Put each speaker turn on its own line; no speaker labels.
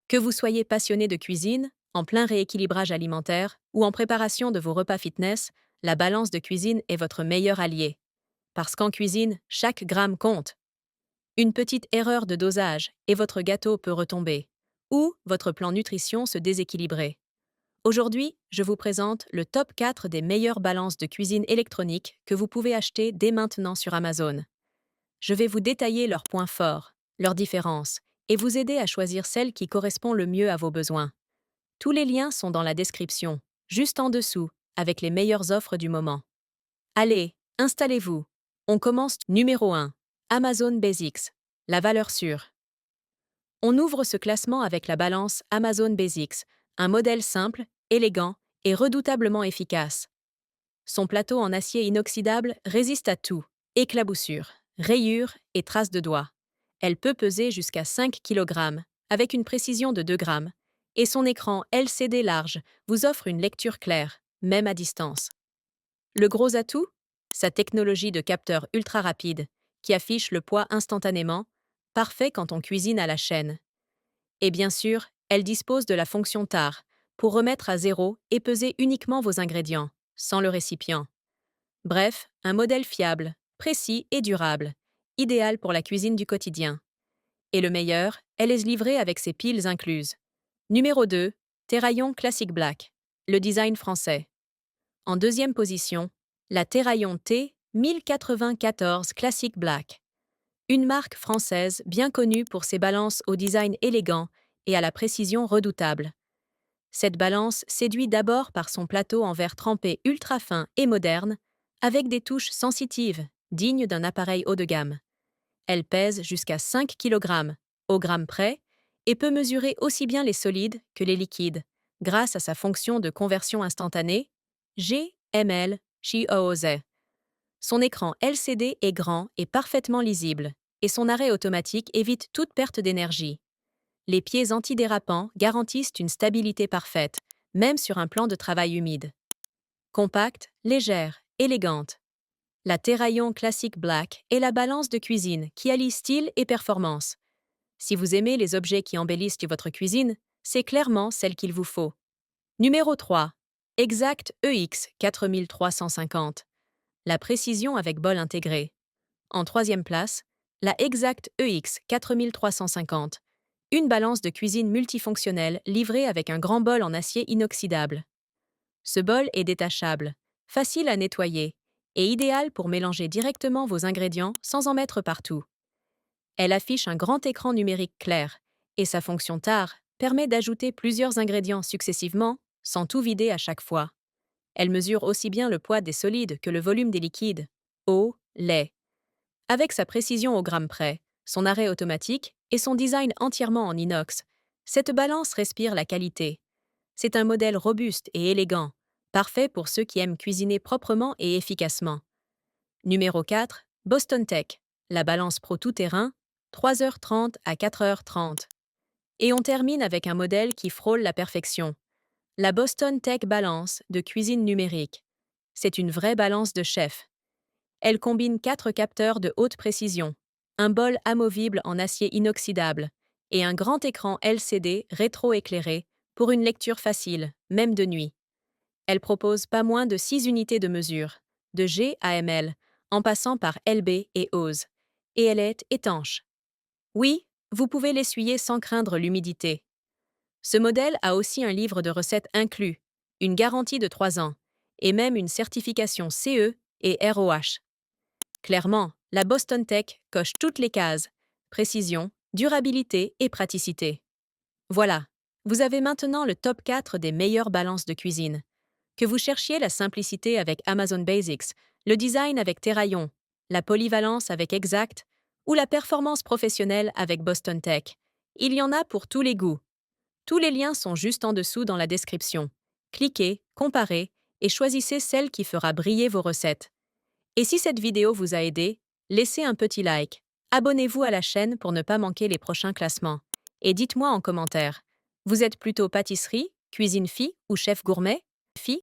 Que vous soyez passionné de cuisine, en plein rééquilibrage alimentaire ou en préparation de vos repas fitness, la balance de cuisine est votre meilleur allié. Parce qu'en cuisine, chaque gramme compte. Une petite erreur de dosage et votre gâteau peut retomber. Ou votre plan nutrition se déséquilibrer. Aujourd'hui, je vous présente le top 4 des meilleures balances de cuisine électronique que vous pouvez acheter dès maintenant sur Amazon. Je vais vous détailler leurs points forts, leurs différences, et vous aider à choisir celle qui correspond le mieux à vos besoins. Tous les liens sont dans la description, juste en dessous, avec les meilleures offres du moment. Allez, installez-vous. On commence. Numéro 1. Amazon Basics. La valeur sûre. On ouvre ce classement avec la balance Amazon Basics, un modèle simple, élégant et redoutablement efficace. Son plateau en acier inoxydable résiste à tout, éclaboussures, rayures et traces de doigts. Elle peut peser jusqu'à 5 kg, avec une précision de 2 grammes, et son écran LCD large vous offre une lecture claire, même à distance. Le gros atout? Sa technologie de capteur ultra rapide, qui affiche le poids instantanément, parfait quand on cuisine à la chaîne. Et bien sûr, elle dispose de la fonction TAR, pour remettre à zéro et peser uniquement vos ingrédients, sans le récipient. Bref, un modèle fiable, précis et durable, idéal pour la cuisine du quotidien. Et le meilleur, elle est livrée avec ses piles incluses. Numéro 2, Terraillon Classic Black, le design français. En deuxième position, la Terraillon T 1094 Classic Black. Une marque française bien connue pour ses balances au design élégant et à la précision redoutable. Cette balance séduit d'abord par son plateau en verre trempé ultra fin et moderne, avec des touches sensitives, dignes d'un appareil haut de gamme. Elle pèse jusqu'à 5 kg, au gramme près, et peut mesurer aussi bien les solides que les liquides, grâce à sa fonction de conversion instantanée, GML/GOOZ. Son écran LCD est grand et parfaitement lisible, et son arrêt automatique évite toute perte d'énergie. Les pieds antidérapants garantissent une stabilité parfaite, même sur un plan de travail humide. Compacte, légère, élégante. La Terraillon Classic Black est la balance de cuisine qui allie style et performance. Si vous aimez les objets qui embellissent votre cuisine, c'est clairement celle qu'il vous faut. Numéro 3. Exact EX 4350. La précision avec bol intégré. En troisième place, la Exact EX 4350. Une balance de cuisine multifonctionnelle livrée avec un grand bol en acier inoxydable. Ce bol est détachable, facile à nettoyer et idéal pour mélanger directement vos ingrédients sans en mettre partout. Elle affiche un grand écran numérique clair et sa fonction TAR permet d'ajouter plusieurs ingrédients successivement sans tout vider à chaque fois. Elle mesure aussi bien le poids des solides que le volume des liquides, eau, lait. Avec sa précision au gramme près, son arrêt automatique et son design entièrement en inox, cette balance respire la qualité. C'est un modèle robuste et élégant, parfait pour ceux qui aiment cuisiner proprement et efficacement. Numéro 4, Boston Tech, la balance pro tout-terrain, 3h30 à 4h30. Et on termine avec un modèle qui frôle la perfection. La Boston Tech Balance de cuisine numérique. C'est une vraie balance de chef. Elle combine 4 capteurs de haute précision, un bol amovible en acier inoxydable et un grand écran LCD rétro-éclairé pour une lecture facile, même de nuit. Elle propose pas moins de 6 unités de mesure, de G à ML, en passant par LB et OZ, et elle est étanche. Oui, vous pouvez l'essuyer sans craindre l'humidité. Ce modèle a aussi un livre de recettes inclus, une garantie de 3 ans, et même une certification CE et ROH. Clairement, la Boston Tech coche toutes les cases: précision, durabilité et praticité. Voilà, vous avez maintenant le top 4 des meilleures balances de cuisine. Que vous cherchiez la simplicité avec Amazon Basics, le design avec Terraillon, la polyvalence avec Exact ou la performance professionnelle avec Boston Tech, il y en a pour tous les goûts. Tous les liens sont juste en dessous dans la description. Cliquez, comparez et choisissez celle qui fera briller vos recettes. Et si cette vidéo vous a aidé, laissez un petit like. Abonnez-vous à la chaîne pour ne pas manquer les prochains classements. Et dites-moi en commentaire, vous êtes plutôt pâtisserie, cuisine fille ou chef gourmet? Fille